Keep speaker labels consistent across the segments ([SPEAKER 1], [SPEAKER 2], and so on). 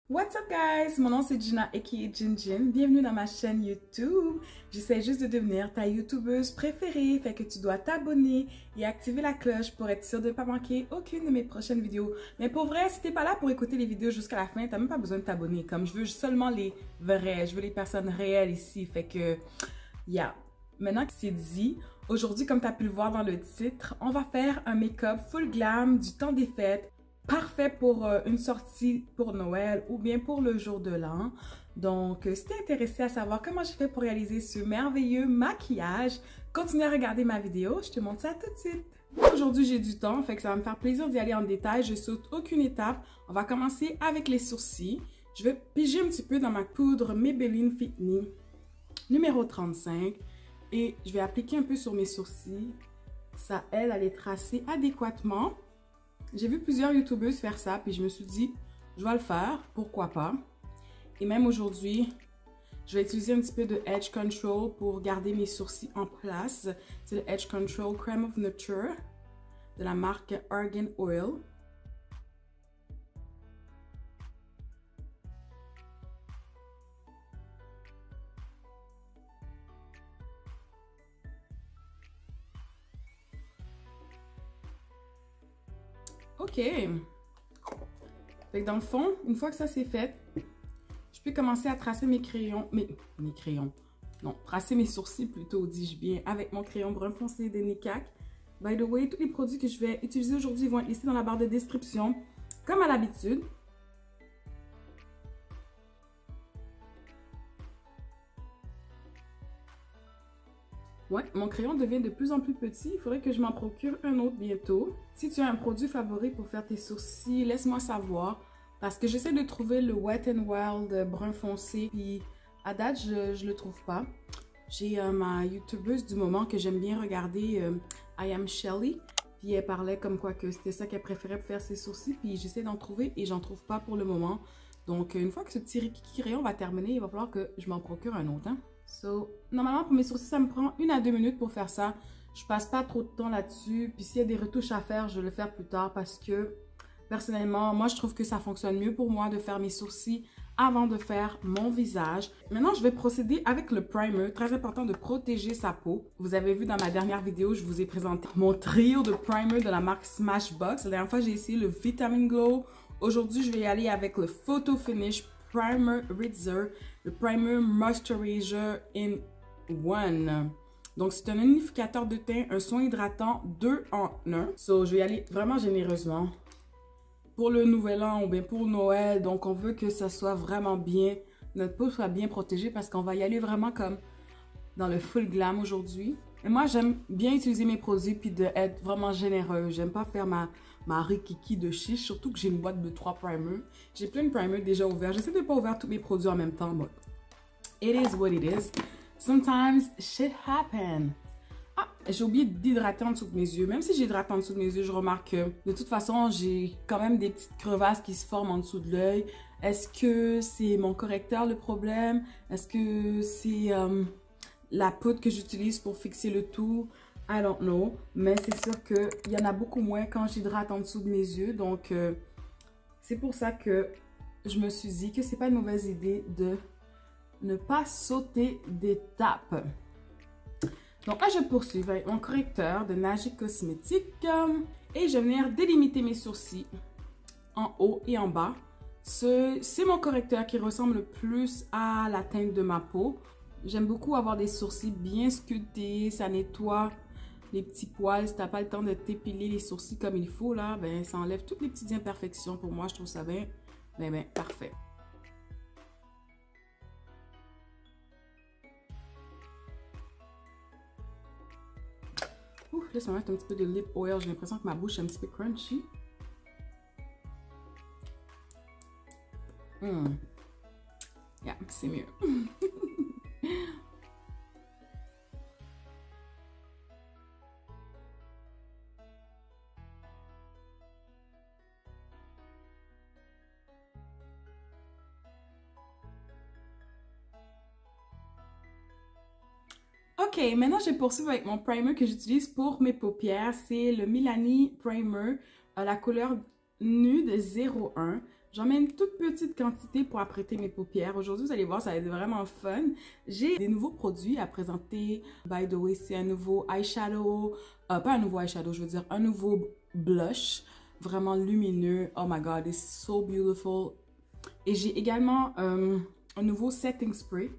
[SPEAKER 1] What's up guys, mon nom c'est Gina aka Jinjin, bienvenue dans ma chaîne YouTube. J'essaie juste de devenir ta youtubeuse préférée, fait que tu dois t'abonner et activer la cloche pour être sûr de ne pas manquer aucune de mes prochaines vidéos. Mais pour vrai, si t'es pas là pour écouter les vidéos jusqu'à la fin, t'as même pas besoin de t'abonner, comme je veux seulement les vrais, je veux les personnes réelles ici, fait que, yeah. Maintenant que c'est dit, aujourd'hui comme t'as pu le voir dans le titre, on va faire un make-up full glam du temps des fêtes. Parfait pour une sortie pour Noël ou bien pour le jour de l'an. Donc, si tu es intéressé à savoir comment j'ai fait pour réaliser ce merveilleux maquillage, continue à regarder ma vidéo, je te montre ça tout de suite. Aujourd'hui, j'ai du temps, fait que ça va me faire plaisir d'y aller en détail. Je saute aucune étape. On va commencer avec les sourcils. Je vais piger un petit peu dans ma poudre Maybelline Fit Me numéro 35 et je vais appliquer un peu sur mes sourcils. Ça aide à les tracer adéquatement. J'ai vu plusieurs youtubeuses faire ça, puis je me suis dit, je vais le faire, pourquoi pas. Et même aujourd'hui, je vais utiliser un petit peu de Edge Control pour garder mes sourcils en place. C'est le Edge Control Crème of Nature de la marque Argan Oil. Ok. Fait que dans le fond, une fois que ça c'est fait, je peux commencer à tracer mes crayons, mes crayons, non, tracer mes sourcils plutôt, dis-je bien, avec mon crayon brun foncé de NYCAC. By the way, tous les produits que je vais utiliser aujourd'hui vont être listés dans la barre de description, comme à l'habitude. Ouais, mon crayon devient de plus en plus petit. Il faudrait que je m'en procure un autre bientôt. Si tu as un produit favori pour faire tes sourcils, laisse-moi savoir. Parce que j'essaie de trouver le Wet n Wild brun foncé. Puis à date, je le trouve pas. J'ai ma youtubeuse du moment que j'aime bien regarder, I Am Shelly. Puis elle parlait comme quoi que c'était ça qu'elle préférait pour faire ses sourcils. Puis j'essaie d'en trouver et j'en trouve pas pour le moment. Donc une fois que ce petit crayon va terminer, il va falloir que je m'en procure un autre. Hein? So, normalement, pour mes sourcils, ça me prend 1 à 2 minutes pour faire ça. Je passe pas trop de temps là-dessus. Puis s'il y a des retouches à faire, je vais le faire plus tard parce que, personnellement, moi, je trouve que ça fonctionne mieux pour moi de faire mes sourcils avant de faire mon visage. Maintenant, je vais procéder avec le primer. Très important de protéger sa peau. Vous avez vu dans ma dernière vidéo, je vous ai présenté mon trio de primer de la marque Smashbox. La dernière fois, j'ai essayé le Vitamin Glow. Aujourd'hui, je vais y aller avec le Photo Finish Primer Ritzer, le Primer Moisturizer in One. Donc, c'est un unificateur de teint, un soin hydratant 2 en 1. So, je vais y aller vraiment généreusement. Pour le nouvel an ou bien pour Noël, donc on veut que ça soit vraiment bien, notre peau soit bien protégée parce qu'on va y aller vraiment comme dans le full glam aujourd'hui. Et moi, j'aime bien utiliser mes produits puis d'être vraiment généreux. J'aime pas faire ma rikiki de chiche, surtout que j'ai une boîte de 3 primers. J'ai plein de primers déjà ouverts. J'essaie de pas ouvrir tous mes produits en même temps, but it is what it is. Sometimes shit happen. Ah, j'ai oublié d'hydrater en dessous de mes yeux. Même si j'hydrate en dessous de mes yeux, je remarque que de toute façon, j'ai quand même des petites crevasses qui se forment en dessous de l'œil. Est-ce que c'est mon correcteur le problème? Est-ce que c'est la poudre que j'utilise pour fixer le tout? I don't know. Mais c'est sûr qu'il y en a beaucoup moins quand j'hydrate en dessous de mes yeux. Donc, c'est pour ça que je me suis dit que c'est pas une mauvaise idée de ne pas sauter d'étape. Donc là, je poursuis avec mon correcteur de Naji Cosmétique et je vais venir délimiter mes sourcils en haut et en bas. C'est mon correcteur qui ressemble le plus à la teinte de ma peau. J'aime beaucoup avoir des sourcils bien sculptés, ça nettoie les petits poils. Si tu n'as pas le temps de t'épiler les sourcils comme il faut, là, ben, ça enlève toutes les petites imperfections. Pour moi, je trouve ça bien parfait. Ouf, laisse-moi mettre un petit peu de lip oil. J'ai l'impression que ma bouche est un petit peu crunchy. Yeah, c'est mieux. Ok, maintenant je poursuis avec mon primer que j'utilise pour mes paupières. C'est le Milani Primer, la couleur Nude 01. J'en mets une toute petite quantité pour apprêter mes paupières. Aujourd'hui, vous allez voir, ça va être vraiment fun. J'ai des nouveaux produits à présenter. By the way, c'est un nouveau eyeshadow. Pas un nouveau eyeshadow, je veux dire un nouveau blush. Vraiment lumineux. Oh my god, it's so beautiful. Et j'ai également un nouveau setting spray.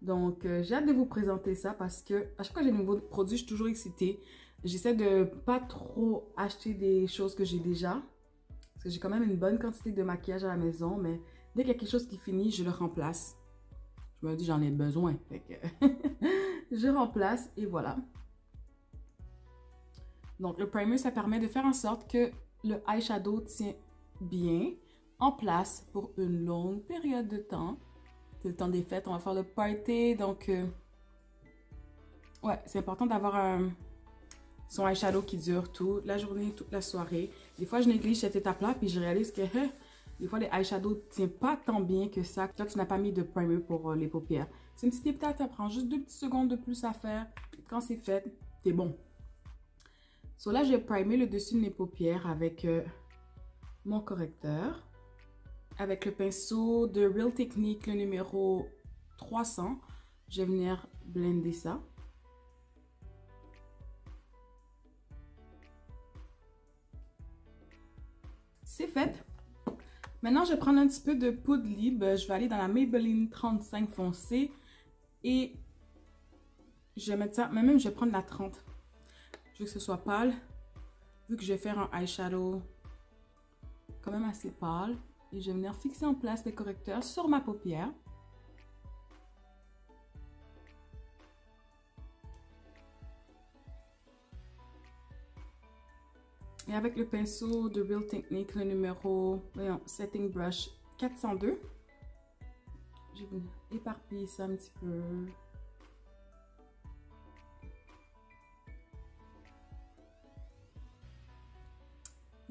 [SPEAKER 1] Donc, j'ai hâte de vous présenter ça parce que à chaque fois que j'ai de nouveaux produits, je suis toujours excitée. J'essaie de pas trop acheter des choses que j'ai déjà. Parce que j'ai quand même une bonne quantité de maquillage à la maison. Mais dès qu'il y a quelque chose qui finit, je le remplace. Je me dis, j'en ai besoin. Fait que je remplace et voilà. Donc, le primer, ça permet de faire en sorte que le eyeshadow tient bien en place pour une longue période de temps. C'est le temps des fêtes, on va faire le party. Donc, ouais, c'est important d'avoir son eyeshadow qui dure toute la journée, toute la soirée. Des fois, je néglige cette étape-là, puis je réalise que des fois, les eyeshadows ne tiennent pas tant bien que ça quand tu n'as pas mis de primer pour les paupières. C'est une petite étape, ça prend juste 2 petites secondes de plus à faire. Quand c'est fait, c'est bon. So là, j'ai primé le dessus de mes paupières avec mon correcteur. Avec le pinceau de Real Technique, le numéro 300. Je vais venir blender ça. C'est fait. Maintenant, je vais prendre un petit peu de poudre libre. Je vais aller dans la Maybelline 35 foncé. Et je vais mettre ça, mais même je vais prendre la 30. Je veux que ce soit pâle. Vu que je vais faire un eyeshadow quand même assez pâle. Et je vais venir fixer en place les correcteurs sur ma paupière. Et avec le pinceau de Real Technique, le numéro, voyons, Setting Brush 402, je vais éparpiller ça un petit peu.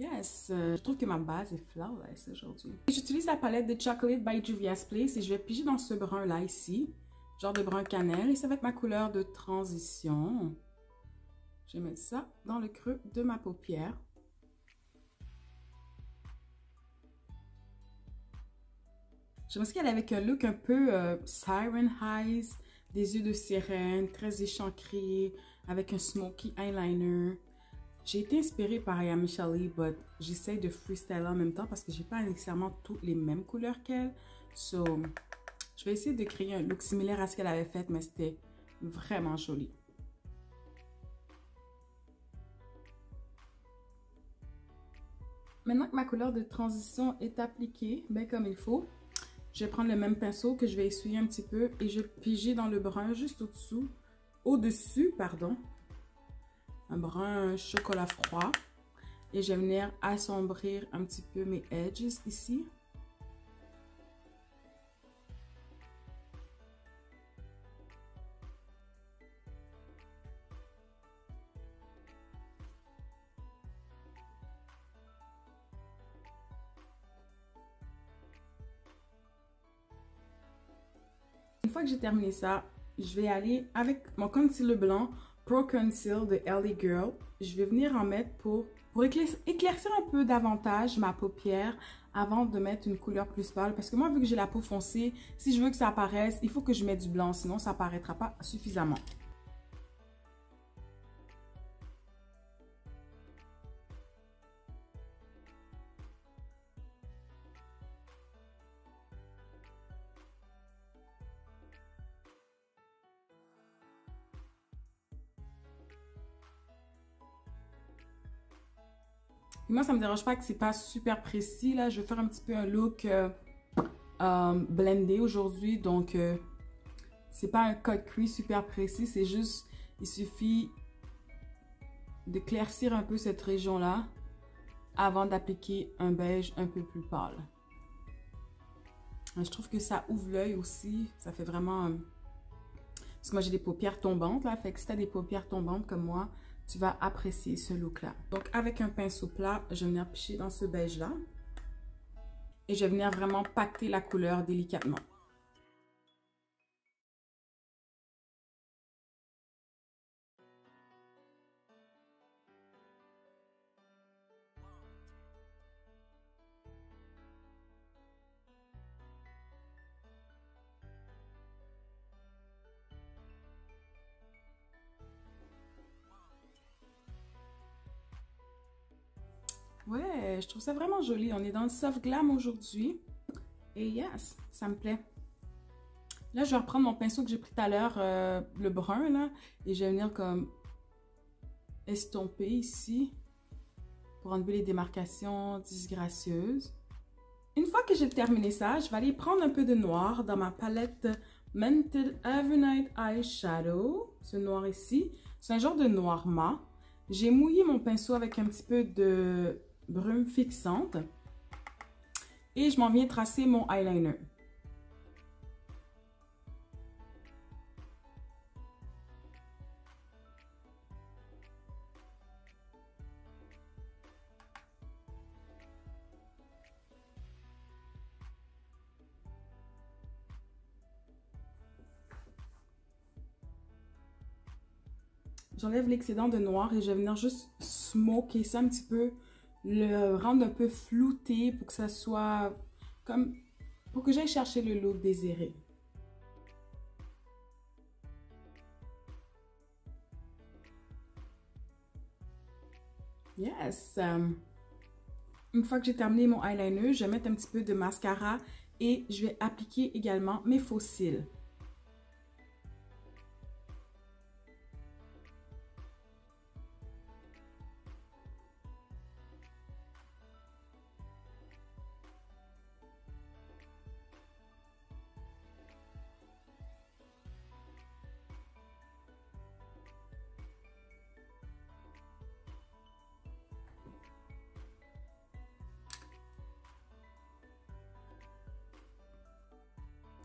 [SPEAKER 1] Yes, je trouve que ma base est flawless aujourd'hui. J'utilise la palette de Chocolate by Juvia's Place et je vais piger dans ce brun-là ici, genre de brun cannelle, et ça va être ma couleur de transition. Je vais mettre ça dans le creux de ma paupière. J'aimerais qu'il y ait avec un look un peu Siren Eyes, des yeux de sirène, très échancrés, avec un smoky eyeliner. J'ai été inspirée par Aya Michele, mais j'essaie de freestyle en même temps parce que j'ai pas nécessairement toutes les mêmes couleurs qu'elle. So, je vais essayer de créer un look similaire à ce qu'elle avait fait, mais c'était vraiment joli. Maintenant que ma couleur de transition est appliquée, bien comme il faut, je vais prendre le même pinceau que je vais essuyer un petit peu et je vais piger dans le brun juste au-dessus, pardon. Un brun chocolat froid. Et je vais venir assombrir un petit peu mes edges ici. Une fois que j'ai terminé ça, je vais aller avec mon concealer blanc Pro Conceal de LA Girl. Je vais venir en mettre pour éclaircir un peu davantage ma paupière avant de mettre une couleur plus pâle. Parce que moi, vu que j'ai la peau foncée, si je veux que ça apparaisse, il faut que je mette du blanc, sinon ça apparaîtra pas suffisamment. Et moi, ça me dérange pas que c'est pas super précis. Là, je vais faire un petit peu un look blendé aujourd'hui. Donc, c'est pas un cut crease super précis. C'est juste, il suffit d'éclaircir un peu cette région-là avant d'appliquer un beige un peu plus pâle. Je trouve que ça ouvre l'œil aussi. Ça fait vraiment... Parce que moi, j'ai des paupières tombantes, là. Fait que si tu as des paupières tombantes comme moi, tu vas apprécier ce look-là. Donc, avec un pinceau plat, je vais venir picher dans ce beige-là. Et je vais venir vraiment pacter la couleur délicatement. plaît. Je trouve ça vraiment joli. On est dans le soft glam aujourd'hui. Et yes, ça me plaît. Là, je vais reprendre mon pinceau que j'ai pris tout à l'heure, le brun, là. Et je vais venir comme estomper ici pour enlever les démarcations disgracieuses. Une fois que j'ai terminé ça, je vais aller prendre un peu de noir dans ma palette Mented Evernight Eyeshadow. Ce noir ici, c'est un genre de noir mat. J'ai mouillé mon pinceau avec un petit peu de brume fixante. Et je m'en viens tracer mon eyeliner. J'enlève l'excédent de noir et je vais venir juste smoker ça un petit peu, le rendre un peu flouté pour que ça soit comme, pour que j'aille chercher le look désiré. Yes! Une fois que j'ai terminé mon eyeliner, je vais mettre un petit peu de mascara et je vais appliquer également mes faux cils.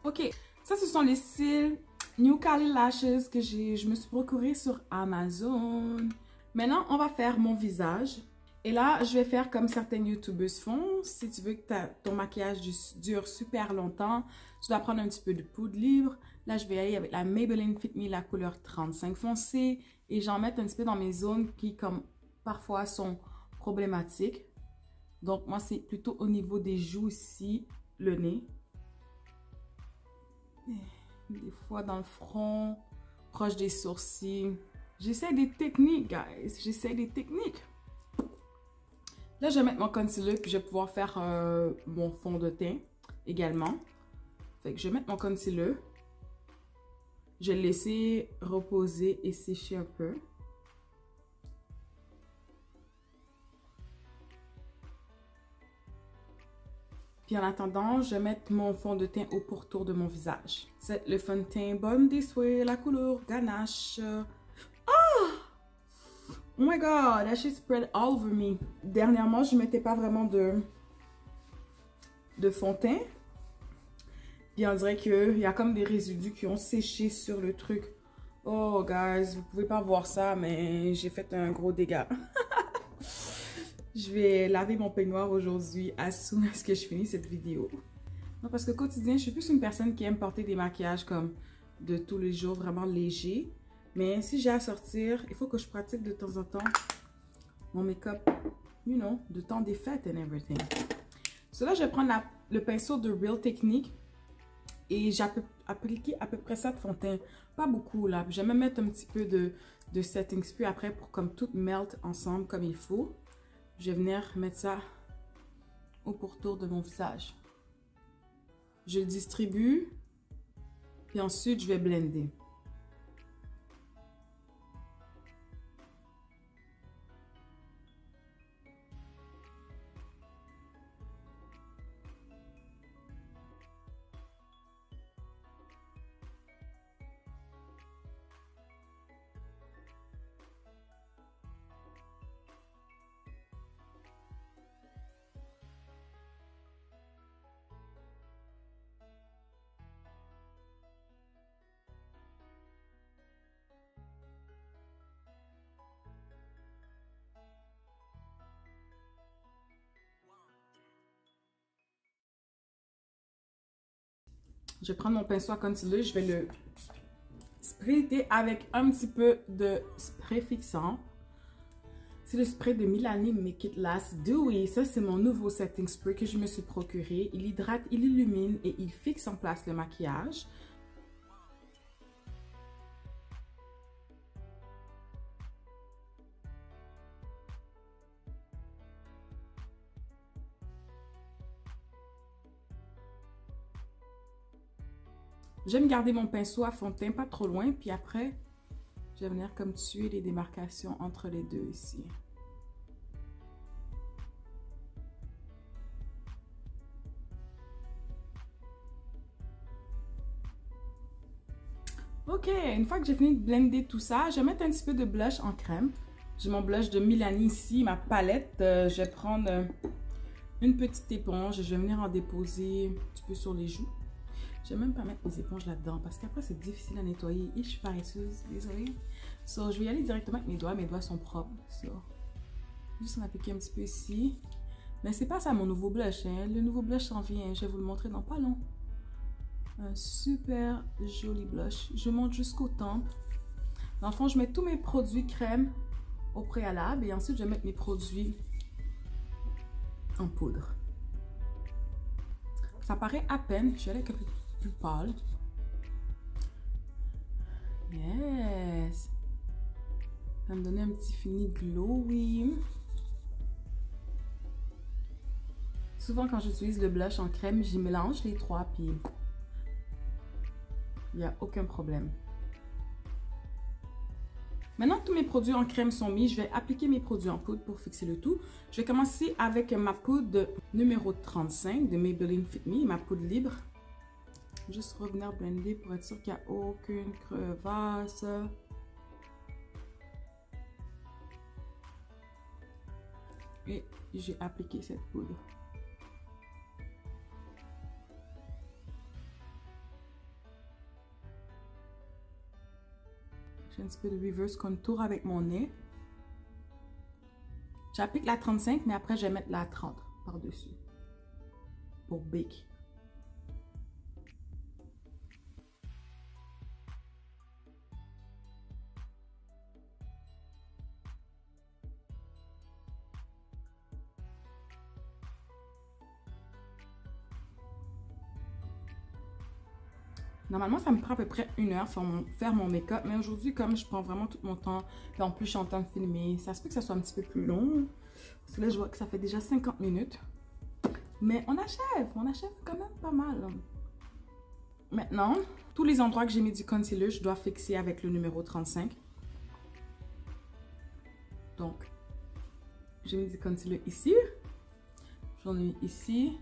[SPEAKER 1] Ok, ça ce sont les cils New Cali Lashes que je me suis procuré sur Amazon. Maintenant, on va faire mon visage. Et là, je vais faire comme certaines youtubeuses font. Si tu veux que ton maquillage dure super longtemps, tu dois prendre un petit peu de poudre libre. Là, je vais aller avec la Maybelline Fit Me, la couleur 35 foncé. Et j'en mets un petit peu dans mes zones qui, comme parfois, sont problématiques. Donc, moi, c'est plutôt au niveau des joues ici, le nez. Des fois dans le front, proche des sourcils. J'essaie des techniques, guys. J'essaie des techniques. Là, je vais mettre mon concealer puis je vais pouvoir faire mon fond de teint également. Fait que je vais mettre mon concealer. Je vais le laisser reposer et sécher un peu. Puis en attendant, je vais mettre mon fond de teint au pourtour de mon visage. C'est le fond de teint Born This Way, la couleur Ganache. Oh! Oh my god, that shit spread all over me. Dernièrement, je ne mettais pas vraiment de fond de teint. Puis on dirait qu'il y a comme des résidus qui ont séché sur le truc. Oh guys, vous pouvez pas voir ça, mais j'ai fait un gros dégât. Je vais laver mon peignoir aujourd'hui as soon as que je finis cette vidéo. Non, parce que quotidien, je suis plus une personne qui aime porter des maquillages comme de tous les jours, vraiment légers. Mais si j'ai à sortir, il faut que je pratique de temps en temps mon make-up, you know, de temps des fêtes and everything. So là, je vais prendre le pinceau de Real Technique et j'ai appliqué à peu près ça de fond de teint. Pas beaucoup là. Je vais même mettre un petit peu de setting spray après pour comme tout melt ensemble comme il faut. Je vais venir mettre ça au pourtour de mon visage. Je le distribue, puis ensuite je vais blender. Je vais prendre mon pinceau à concealer, je vais le sprayer avec un petit peu de spray fixant. C'est le spray de Milani Make It Last Dewy. Ça, c'est mon nouveau setting spray que je me suis procuré. Il hydrate, il illumine et il fixe en place le maquillage. J'aime garder mon pinceau à fond de teint pas trop loin, puis après, je vais venir comme tuer les démarcations entre les deux ici. Ok, une fois que j'ai fini de blender tout ça, je vais mettre un petit peu de blush en crème. J'ai mon blush de Milani ici, ma palette. Je vais prendre une petite éponge et je vais venir en déposer un petit peu sur les joues. Je vais même pas mettre mes éponges là-dedans parce qu'après c'est difficile à nettoyer et je suis paresseuse, désolée. So, je vais y aller directement avec mes doigts sont propres. So, juste en appliquer un petit peu ici. Mais c'est pas ça mon nouveau blush, hein. Le nouveau blush s'en vient, je vais vous le montrer dans pas long. Un super joli blush. Je monte jusqu'au temple. Dans le fond, je mets tous mes produits crème au préalable et ensuite je vais mettre mes produits en poudre. Ça paraît à peine, je vais aller avec un peu plus pâle. Yes! Ça va me donner un petit fini glowy. Souvent quand j'utilise le blush en crème, j'y mélange les trois puis il n'y a aucun problème. Maintenant que tous mes produits en crème sont mis, je vais appliquer mes produits en poudre pour fixer le tout. Je vais commencer avec ma poudre numéro 35 de Maybelline Fit Me, ma poudre libre. Juste revenir blender pour être sûr qu'il n'y a aucune crevasse. Et j'ai appliqué cette poudre. J'ai un petit peu de reverse contour avec mon nez. J'applique la 35, mais après je vais mettre la 30 par-dessus pour bake. Normalement, ça me prend à peu près 1 heure faire mon make-up. Mais aujourd'hui, comme je prends vraiment tout mon temps, et en plus je suis en train de filmer, ça se peut que ça soit un petit peu plus long. Parce que là, je vois que ça fait déjà 50 minutes. Mais on achève quand même pas mal. Maintenant, tous les endroits que j'ai mis du concealer, je dois fixer avec le numéro 35. Donc, j'ai mis du concealer ici. J'en ai mis ici.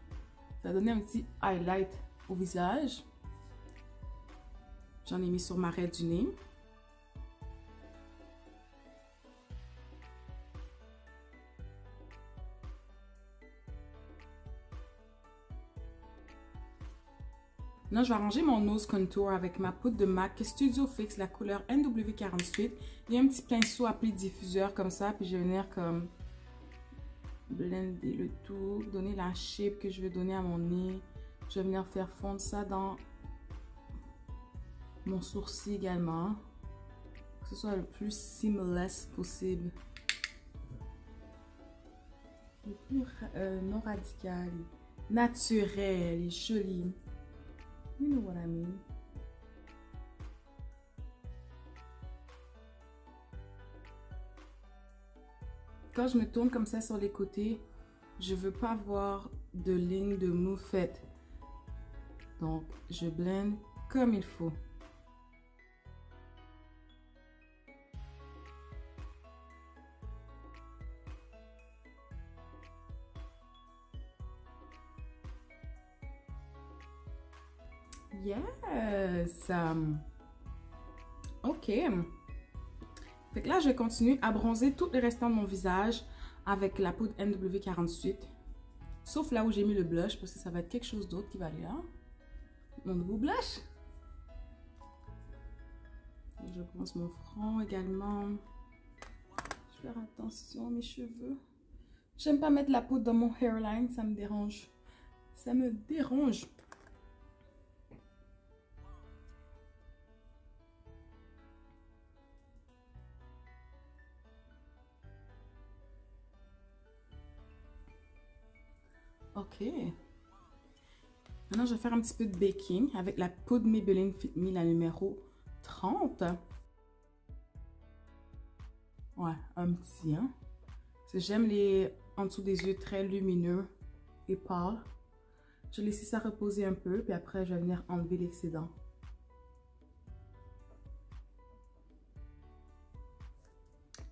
[SPEAKER 1] Ça a donné un petit highlight au visage. J'en ai mis sur ma raie du nez. Là, je vais arranger mon nose contour avec ma poudre de MAC Studio Fix, la couleur NW48. Il y a un petit pinceau appelé diffuseur comme ça, puis je vais venir comme blender le tout, donner la shape que je veux donner à mon nez. Je vais venir faire fondre ça dans mon sourcil également, que ce soit le plus seamless possible, le plus non radical, naturel et joli. You know what I mean. Quand je me tourne comme ça sur les côtés, je veux pas avoir de ligne de moufette, donc je blende comme il faut. Yes! Ok. Fait que là, je continue à bronzer tout le restant de mon visage avec la poudre NW48. Sauf là où j'ai mis le blush, parce que ça va être quelque chose d'autre qui va aller là. Mon nouveau blush. Je bronze mon front également. Je vais faire attention à mes cheveux. J'aime pas mettre la poudre dans mon hairline, ça me dérange. Ça me dérange. Ok. Maintenant, je vais faire un petit peu de baking avec la poudre Maybelline Fit Me, la numéro 30. Ouais, un petit, hein. Parce que j'aime les en dessous des yeux très lumineux et pâles. Je vais laisser ça reposer un peu, puis après, je vais venir enlever l'excédent.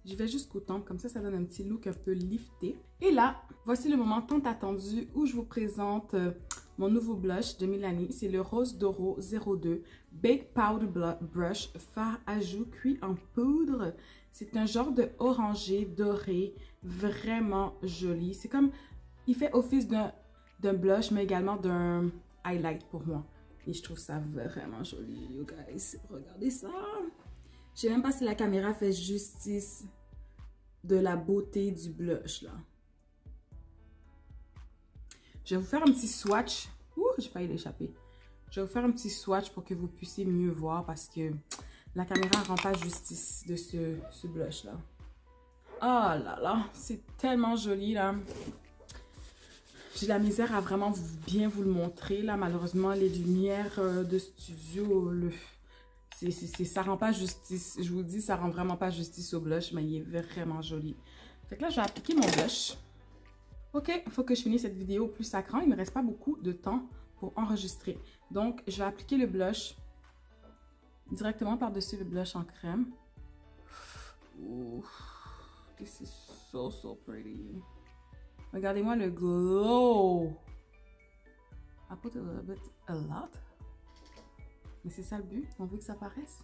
[SPEAKER 1] Je vais jusqu'au temple, comme ça donne un petit look un peu lifté. Et là, voici le moment tant attendu où je vous présente mon nouveau blush de Milani. C'est le Rose Doro 02 Baked Powder Brush Fard à joues cuit en poudre. C'est un genre de orangé doré, vraiment joli. C'est comme, il fait office d'un blush, mais également d'un highlight pour moi. Et je trouve ça vraiment joli, you guys. Regardez ça. Je sais même pas si la caméra fait justice de la beauté du blush, là. Je vais vous faire un petit swatch. Ouh, j'ai failli l'échapper. Je vais vous faire un petit swatch pour que vous puissiez mieux voir parce que la caméra ne rend pas justice de ce blush-là. Oh là là, c'est tellement joli, là. J'ai la misère à vraiment bien vous le montrer, là. Malheureusement, les lumières de studio, ça rend pas justice. Je vous dis, ça rend vraiment pas justice au blush, mais il est vraiment joli. Fait que là, je vais appliquer mon blush. Ok, il faut que je finisse cette vidéo au plus sacrant. Il ne me reste pas beaucoup de temps pour enregistrer. Donc, je vais appliquer le blush directement par-dessus le blush en crème. Ooh, this is so, so pretty. Regardez-moi le glow. I put a little bit, a lot. Mais c'est ça le but, on veut que ça paraisse.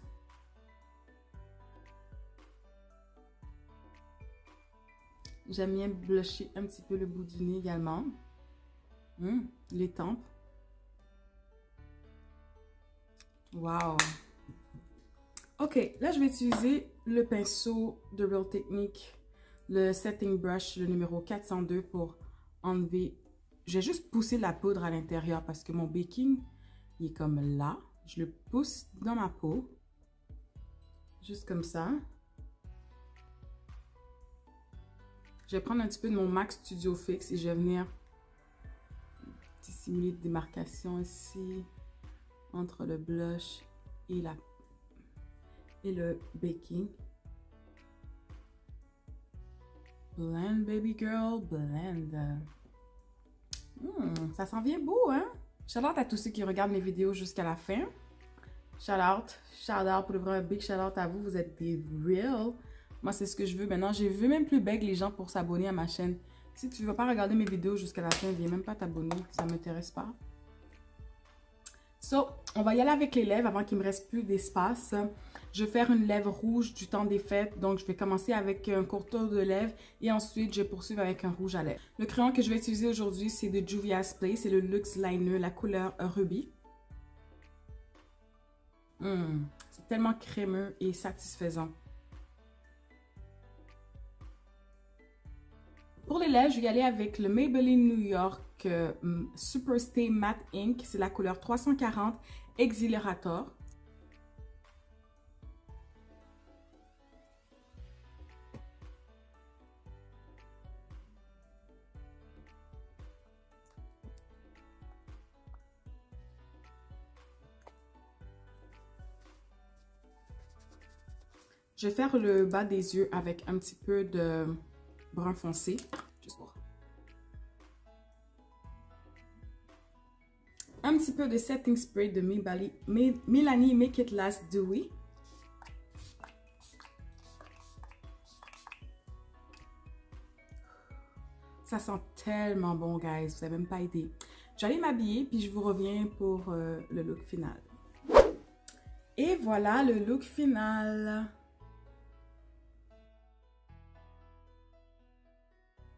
[SPEAKER 1] J'aime bien blusher un petit peu le bout du nez également. Les tempes. Wow. Ok, là je vais utiliser le pinceau de Real Technique, le Setting Brush, le numéro 402 pour enlever. Je vais juste pousser la poudre à l'intérieur parce que mon baking, il est comme là. Je le pousse dans ma peau. Juste comme ça. Je vais prendre un petit peu de mon MAC Studio Fix et je vais venir dissimuler des démarcations ici entre le blush et le baking. Blend, baby girl, blend. Ça s'en vient beau, hein? Shout out à tous ceux qui regardent mes vidéos jusqu'à la fin. Shout out, pour le vrai, un big shout out à vous. Vous êtes des real. Moi, c'est ce que je veux maintenant. Je veux même plus beg les gens pour s'abonner à ma chaîne. Si tu ne veux pas regarder mes vidéos jusqu'à la fin, viens même pas t'abonner. Ça ne m'intéresse pas. So, on va y aller avec les lèvres avant qu'il me reste plus d'espace. Je vais faire une lèvre rouge du temps des fêtes. Donc, je vais commencer avec un contour de lèvres et ensuite, je vais poursuivre avec un rouge à lèvres. Le crayon que je vais utiliser aujourd'hui, c'est de Juvia's Place. C'est le Luxe Liner, la couleur Ruby. C'est tellement crémeux et satisfaisant. Pour les lèvres, je vais y aller avec le Maybelline New York Super Stay Matte Ink. C'est la couleur 340 Exhilarator. Je vais faire le bas des yeux avec un petit peu de brun foncé. Juste pour. Un petit peu de setting spray de Milani Make It Last Dewy. Ça sent tellement bon, guys. Vous n'avez même pas idée. J'allais m'habiller, puis je vous reviens pour le look final. Et voilà le look final.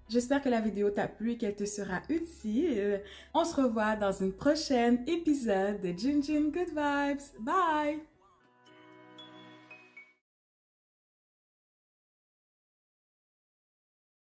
[SPEAKER 1] J'espère que la vidéo t'a plu et qu'elle te sera utile. On se revoit dans une prochaine épisode de Jin Jin Good Vibes. Bye!